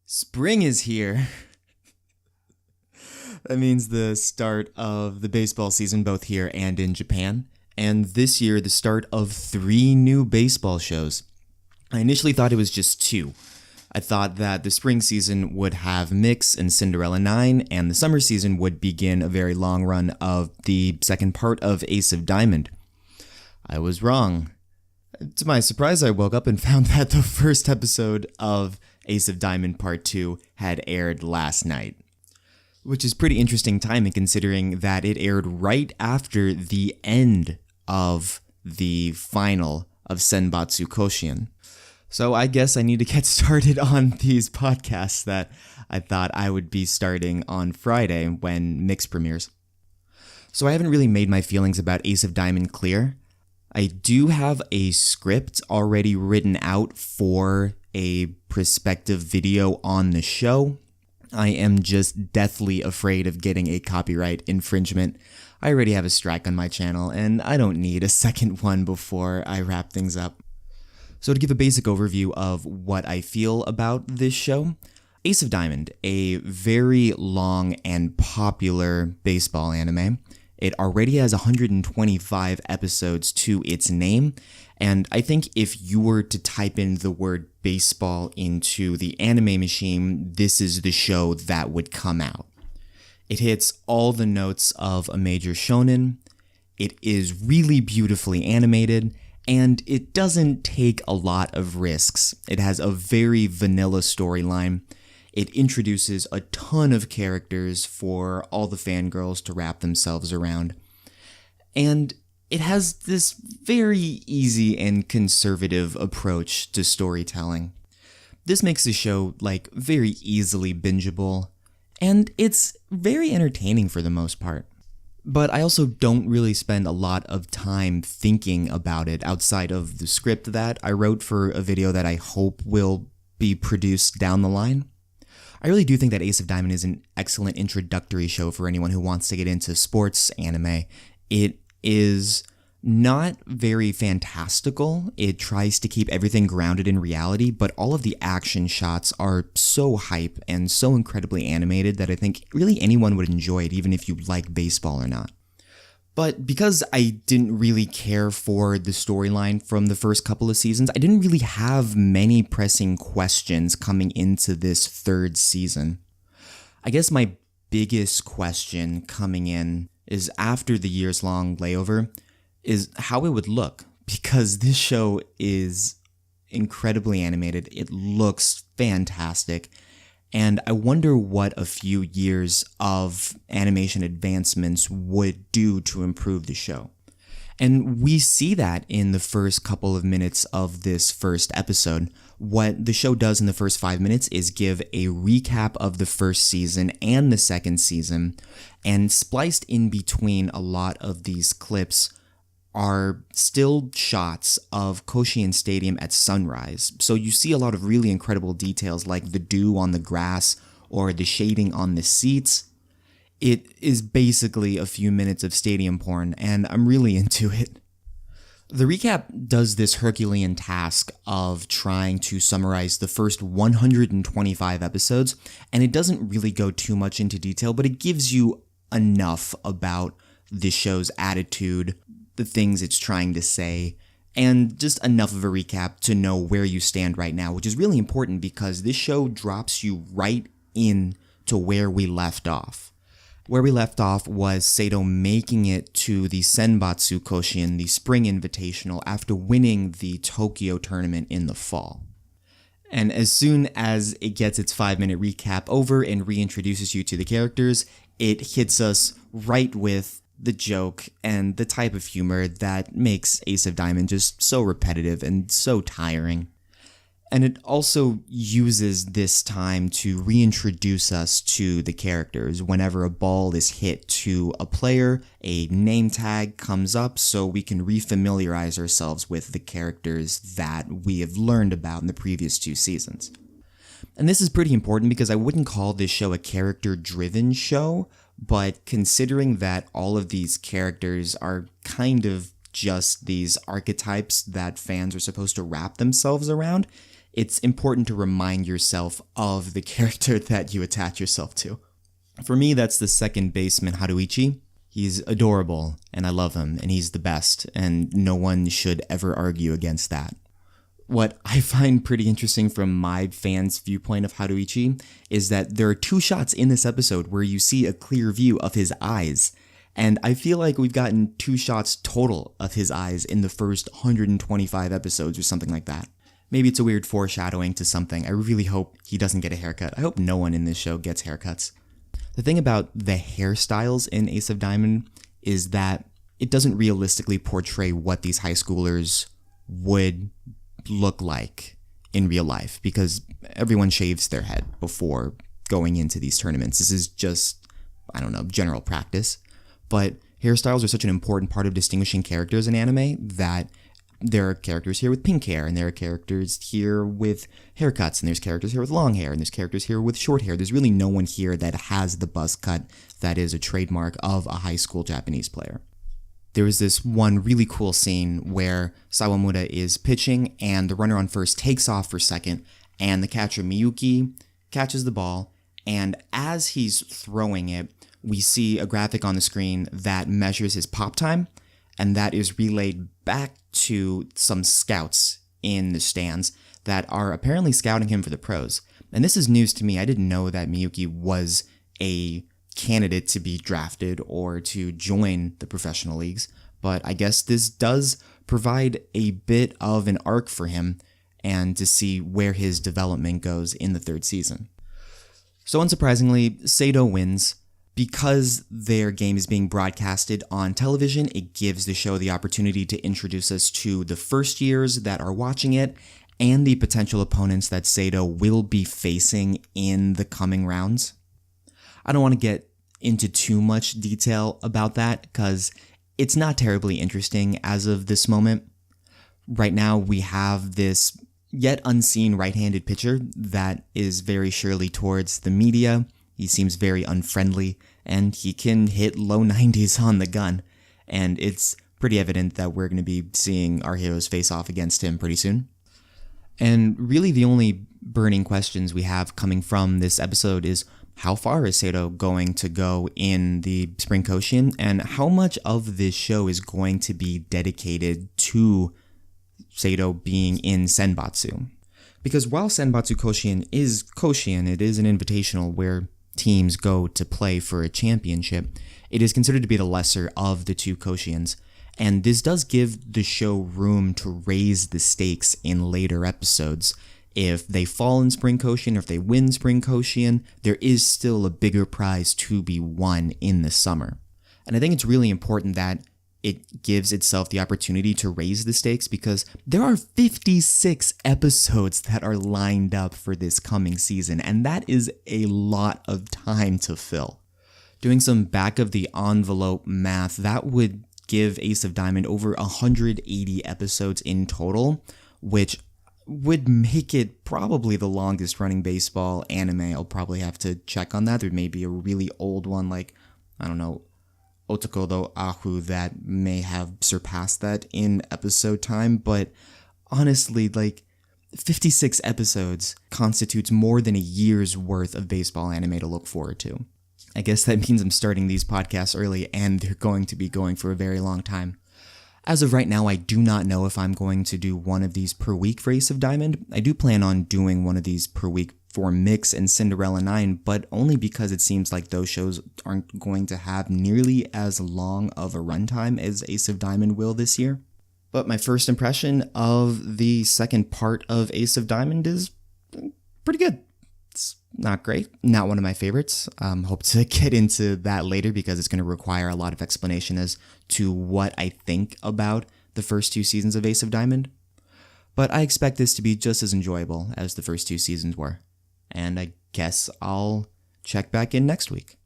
Spring is here. That means the start of the baseball season both here and in Japan. And this year, the start of 3 new baseball shows. I initially thought it was just 2. I thought that the spring season would have Mix and Cinderella 9, and the summer season would begin a very long run of the second part of Ace of Diamond. I was wrong. To my surprise, I woke up and found that the first episode of Ace of Diamond Part 2 had aired last night. Which is pretty interesting timing considering that it aired right after the end of the final of Senbatsu Koshien. So I guess I need to get started on these podcasts that I thought I would be starting on Friday when Mix premieres. So I haven't really made my feelings about Ace of Diamond clear. I do have a script already written out for a prospective video on the show. I am just deathly afraid of getting a copyright infringement. I already have a strike on my channel, and I don't need a second one before I wrap things up. So to give a basic overview of what I feel about this show, Ace of Diamond, a very long and popular baseball anime. It already has 125 episodes to its name, and I think if you were to type in the word baseball into the anime machine, this is the show that would come out. It hits all the notes of a major shonen, it is really beautifully animated, and it doesn't take a lot of risks. It has a very vanilla storyline. It introduces a ton of characters for all the fangirls to wrap themselves around. And it has this very easy and conservative approach to storytelling. This makes the show, very easily bingeable, and it's very entertaining for the most part. But I also don't really spend a lot of time thinking about it outside of the script that I wrote for a video that I hope will be produced down the line. I really do think that Ace of Diamond is an excellent introductory show for anyone who wants to get into sports anime. It is not very fantastical. It tries to keep everything grounded in reality, but all of the action shots are so hype and so incredibly animated that I think really anyone would enjoy it, even if you like baseball or not. But because I didn't really care for the storyline from the first couple of seasons, I didn't really have many pressing questions coming into this third season. I guess my biggest question coming in is after the years-long layover is how it would look, because this show is incredibly animated. It looks fantastic. And I wonder what a few years of animation advancements would do to improve the show. And we see that in the first couple of minutes of this first episode. What the show does in the first 5 minutes is give a recap of the first season and the second season, and spliced in between a lot of these clips are still shots of Koshien Stadium at sunrise. So you see a lot of really incredible details like the dew on the grass or the shading on the seats. It is basically a few minutes of stadium porn, and I'm really into it. The recap does this Herculean task of trying to summarize the first 125 episodes, and it doesn't really go too much into detail, but it gives you enough about the show's attitude, the things it's trying to say, and just enough of a recap to know where you stand right now, which is really important because this show drops you right in to where we left off. Where we left off was Sato making it to the Senbatsu Koshien, the Spring Invitational, after winning the Tokyo tournament in the fall. And as soon as it gets its 5-minute recap over and reintroduces you to the characters, it hits us right with the joke and the type of humor that makes Ace of Diamond just so repetitive and so tiring. And it also uses this time to reintroduce us to the characters. Whenever a ball is hit to a player, a name tag comes up so we can refamiliarize ourselves with the characters that we have learned about in the previous 2 seasons. And this is pretty important because I wouldn't call this show a character-driven show, but considering that all of these characters are kind of just these archetypes that fans are supposed to wrap themselves around, it's important to remind yourself of the character that you attach yourself to. For me, that's the second baseman, Haruichi. He's adorable, and I love him, and he's the best, and no one should ever argue against that. What I find pretty interesting from my fans' viewpoint of Haruichi is that there are 2 shots in this episode where you see a clear view of his eyes, and I feel like we've gotten 2 shots total of his eyes in the first 125 episodes or something like that. Maybe it's a weird foreshadowing to something. I really hope he doesn't get a haircut. I hope no one in this show gets haircuts. The thing about the hairstyles in Ace of Diamond is that it doesn't realistically portray what these high schoolers would look like in real life, because everyone shaves their head before going into these tournaments. This is just, I don't know, general practice. But hairstyles are such an important part of distinguishing characters in anime that there are characters here with pink hair, and there are characters here with haircuts, and there's characters here with long hair, and there's characters here with short hair. There's really no one here that has the buzz cut that is a trademark of a high school Japanese player. There was this one really cool scene where Sawamura is pitching, and the runner on first takes off for second, and the catcher Miyuki catches the ball, and as he's throwing it, we see a graphic on the screen that measures his pop time, and that is relayed back to some scouts in the stands that are apparently scouting him for the pros. And this is news to me. I didn't know that Miyuki was a candidate to be drafted or to join the professional leagues, but I guess this does provide a bit of an arc for him and to see where his development goes in the 3rd season. So unsurprisingly, Sato wins. Because their game is being broadcasted on television, it gives the show the opportunity to introduce us to the first years that are watching it and the potential opponents that Sato will be facing in the coming rounds. I don't want to get into too much detail about that because it's not terribly interesting as of this moment. Right now, we have this yet unseen right-handed pitcher that is very surely towards the media. He seems very unfriendly, and he can hit low 90s on the gun, and it's pretty evident that we're going to be seeing our heroes face off against him pretty soon. And really the only burning questions we have coming from this episode is how far is Sato going to go in the Spring Koshien, and how much of this show is going to be dedicated to Sato being in Senbatsu? Because while Senbatsu Koshien is Koshien, it is an invitational where teams go to play for a championship, it is considered to be the lesser of the 2 Koshiens, and this does give the show room to raise the stakes in later episodes. If they fall in Spring Koshien or if they win Spring Koshien, there is still a bigger prize to be won in the summer. And I think it's really important that it gives itself the opportunity to raise the stakes because there are 56 episodes that are lined up for this coming season, and that is a lot of time to fill. Doing some back of the envelope math, that would give Ace of Diamond over 180 episodes in total, which would make it probably the longest running baseball anime. I'll probably have to check on that. There may be a really old one like, I don't know, Otakodo Ahu that may have surpassed that in episode time, but honestly, 56 episodes constitutes more than a year's worth of baseball anime to look forward to. I guess that means I'm starting these podcasts early and they're going to be going for a very long time. As of right now, I do not know if I'm going to do one of these per week for Ace of Diamond. I do plan on doing one of these per week for Mix and Cinderella 9, but only because it seems like those shows aren't going to have nearly as long of a runtime as Ace of Diamond will this year. But my first impression of the second part of Ace of Diamond is pretty good. It's not great, not one of my favorites. Hope to get into that later because it's going to require a lot of explanation as to what I think about the first 2 seasons of Ace of Diamond. But I expect this to be just as enjoyable as the first 2 seasons were. And I guess I'll check back in next week.